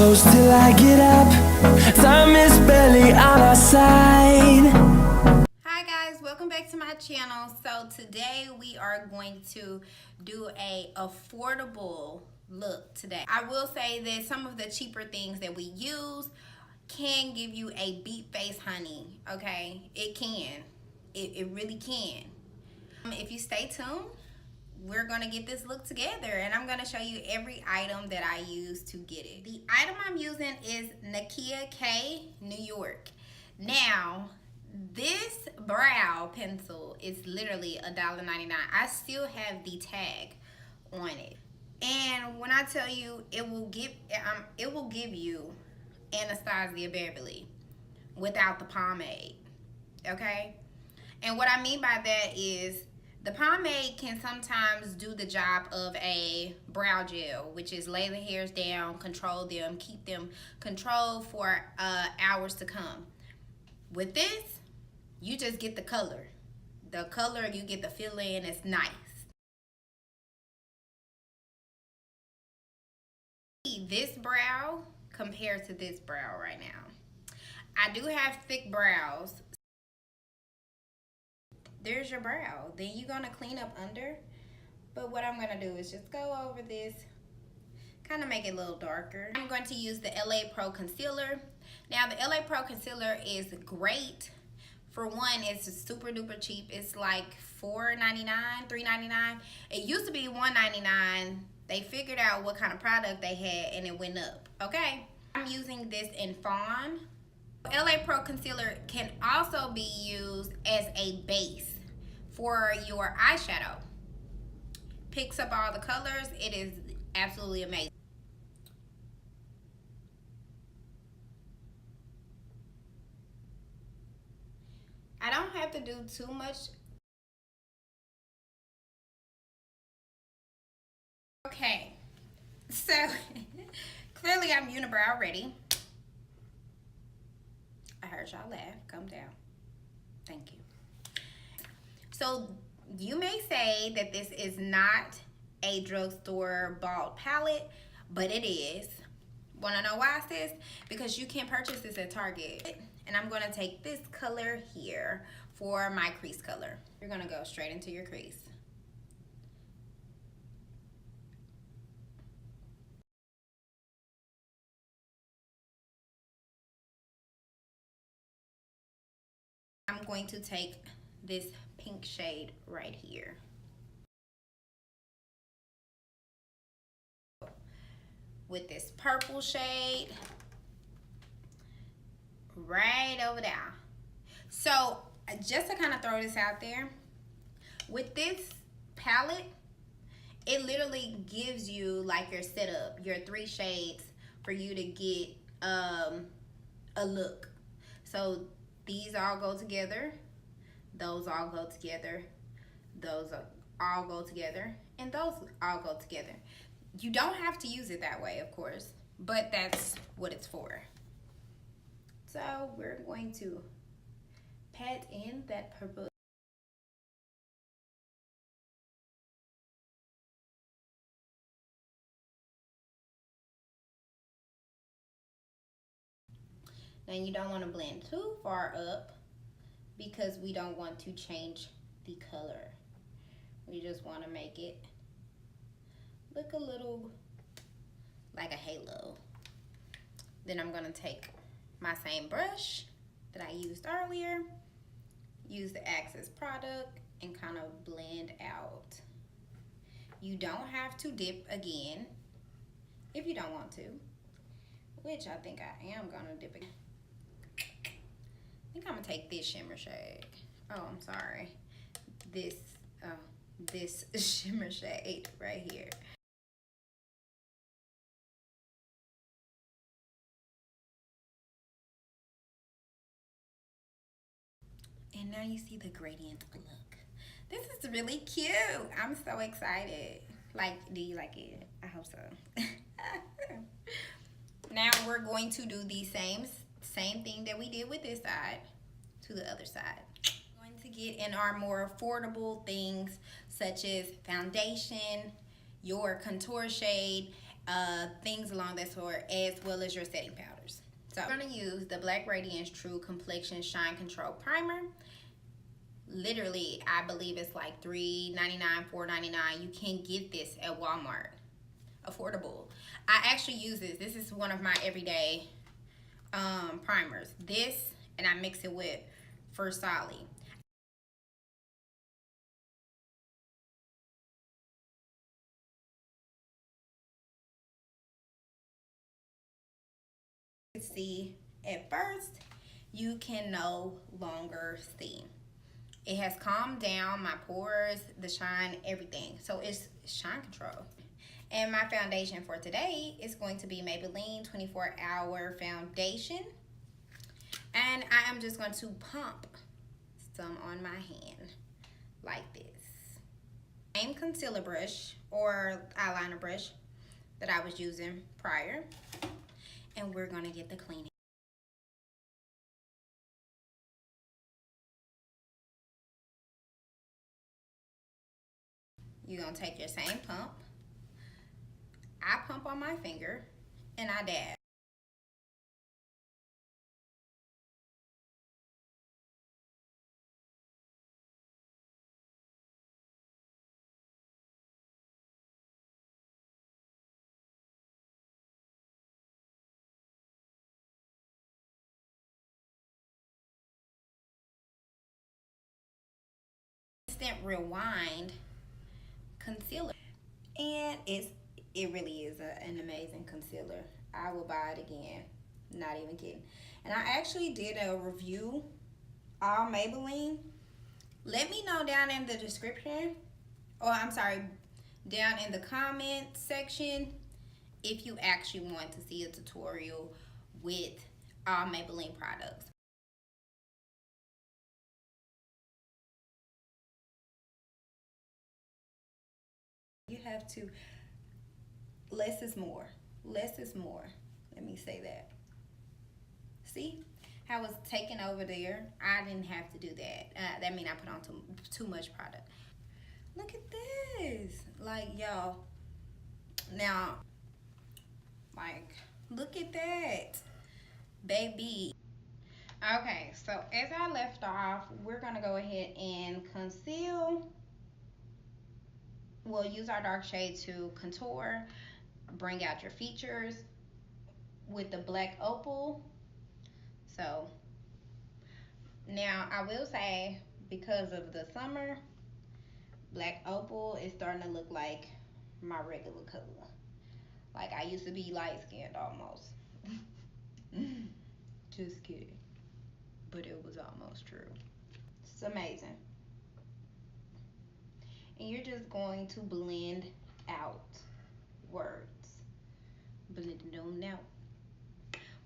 close till I get up. Time is barely on our side. Hi guys, welcome back to my channel. So today we are going to do a affordable look today. I will say that some of the cheaper things that we use can give you a beat face honey, okay? It can. It really can. If you stay tuned, we're gonna get this look together and I'm gonna show you every item that I use to get it. The item I'm using is Nakia K, New York. Now, this brow pencil is literally $1.99. I still have the tag on it. And when I tell you it will give you Anastasia Beverly without the pomade, okay? And what I mean by that is the pomade can sometimes do the job of a brow gel, which is lay the hairs down, control them, keep them controlled for hours to come. With this, you just get the color. The color, you get the fill-in, it's nice. This brow compared to this brow right now. I do have thick brows. There's your brow. Then you're gonna clean up under. But what I'm gonna do is just go over this, kind of make it a little darker. I'm going to use the LA Pro Concealer. Now the LA Pro Concealer is great. For one, it's super duper cheap. It's like $4.99, $3.99. It used to be $1.99. They figured out what kind of product they had and it went up, okay? I'm using this in Fawn. LA Pro Concealer can also be used as a base for your eyeshadow. Picks up all the colors. It is absolutely amazing. I don't have to do too much. Okay, so clearly I'm unibrow already. I heard y'all laugh. Calm down. Thank you. So you may say that this is not a drugstore bald palette, but it is. Want to know why, sis? Because you can purchase this at Target. And I'm going to take this color here for my crease color. You're going to go straight into your crease. I'm going to take this pink shade right here. With this purple shade right over there. So just to kind of throw this out there, with this palette, it literally gives you like your setup, your 3 shades for you to get a look. So these all go together, those all go together, those all go together, and those all go together. You don't have to use it that way, of course, but that's what it's for. So we're going to pat in that purple. Now you don't want to blend too far up because we don't want to change the color. We just want to make it look a little like a halo. Then I'm going to take my same brush that I used earlier, use the Access product, and kind of blend out. You don't have to dip again if you don't want to, which I think I am going to dip again. I think I'm going to take this shimmer shade. Oh, I'm sorry. This shimmer shade right here. And now you see the gradient look. This is really cute. I'm so excited. Like, do you like it? I hope so. Now we're going to do the same thing that we did with this side to the other side. We're going to get in our more affordable things such as foundation, your contour shade, things along that sort, as well as your setting powders. So I'm going to use the Black Radiance True Complexion Shine Control Primer. Literally, I believe it's like $3.99, $4.99. You can get this at Walmart. Affordable. I actually use this. This is one of my everyday primers. This, and I mix it with First Solid. See, at first, you can no longer see. It has calmed down my pores, the shine, everything. So it's shine control. And my foundation for today is going to be Maybelline 24-Hour Foundation. And I am just going to pump some on my hand like this. Same concealer brush or eyeliner brush that I was using prior. And we're going to get the cleaning. You're going to take your same pump. I pump on my finger and I dab. Instant rewind concealer, and it really is an amazing concealer. I will buy it again, not even kidding. And I actually did a review all Maybelline. Let me know down in the description, or I'm sorry, down in the comment section, if you actually want to see a tutorial with all Maybelline products. You have to, less is more. Less is more. Let me say that. See how it's taken over there? I didn't have to do that. That means I put on too much product. Look at this. Like, y'all. Now, like, look at that. Baby. Okay, so as I left off, we're going to go ahead and conceal. We'll use our dark shade to contour, bring out your features with the black opal. So now I will say, because of the summer, black opal is starting to look like my regular color. Like I used to be light skinned almost. Just kidding. But it was almost true. It's amazing. And you're just going to blend out words. Blend it on out.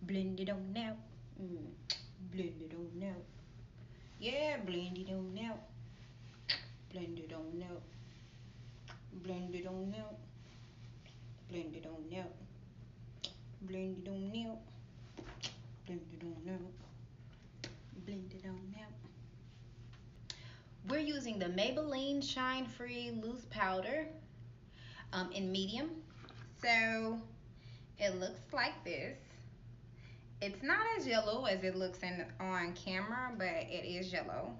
Blend it on out. Blend it on out. Yeah, blend it on out. Blend it on out. Blend it on out. Blend it on out. Blend it on out. Blend it on out. Blend it on out. We're using the Maybelline Shine Free Loose Powder in medium. So it looks like this. It's not as yellow as it looks on camera, but it is yellow.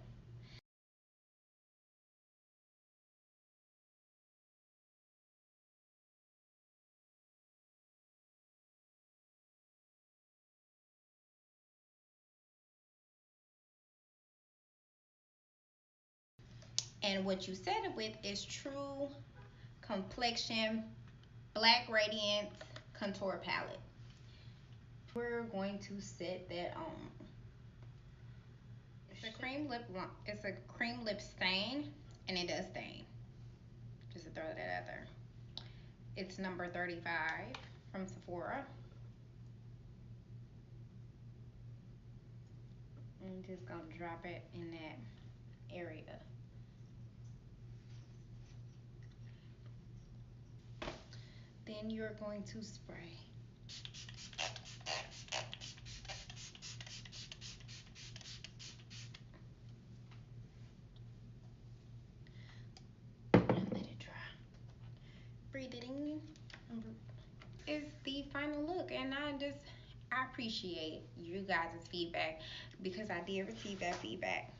And what you set it with is True Complexion Black Radiance Contour Palette. We're going to set that on. It's a cream lip stain, and it does stain. Just to throw that out there. It's number 35 from Sephora. I'm just gonna drop it in that area. Then you're going to spray. And let it dry. Breathe it in. is the final look, and I appreciate you guys' feedback because I did receive that feedback.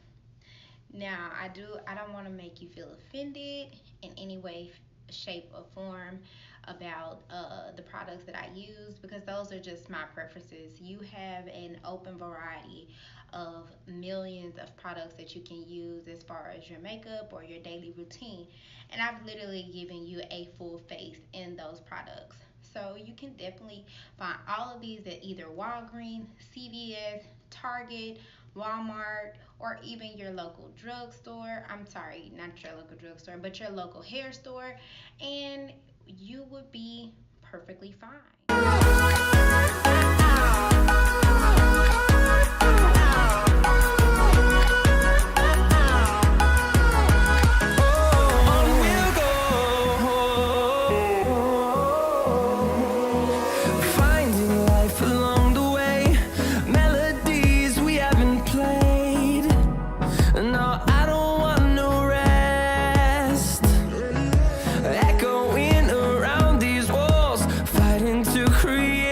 Now, I don't want to make you feel offended in any way, shape, or form about the products that I use because those are just my preferences. You have an open variety of millions of products that you can use as far as your makeup or your daily routine. And I've literally given you a full face in those products. So you can definitely find all of these at either Walgreens, CVS, Target, Walmart, or even your local drugstore. I'm sorry, not your local drugstore, but your local hair store, and you would be perfectly fine. Finding life along the way, melodies we haven't played. No, I don't want no rest. Echoing around these walls, fighting to create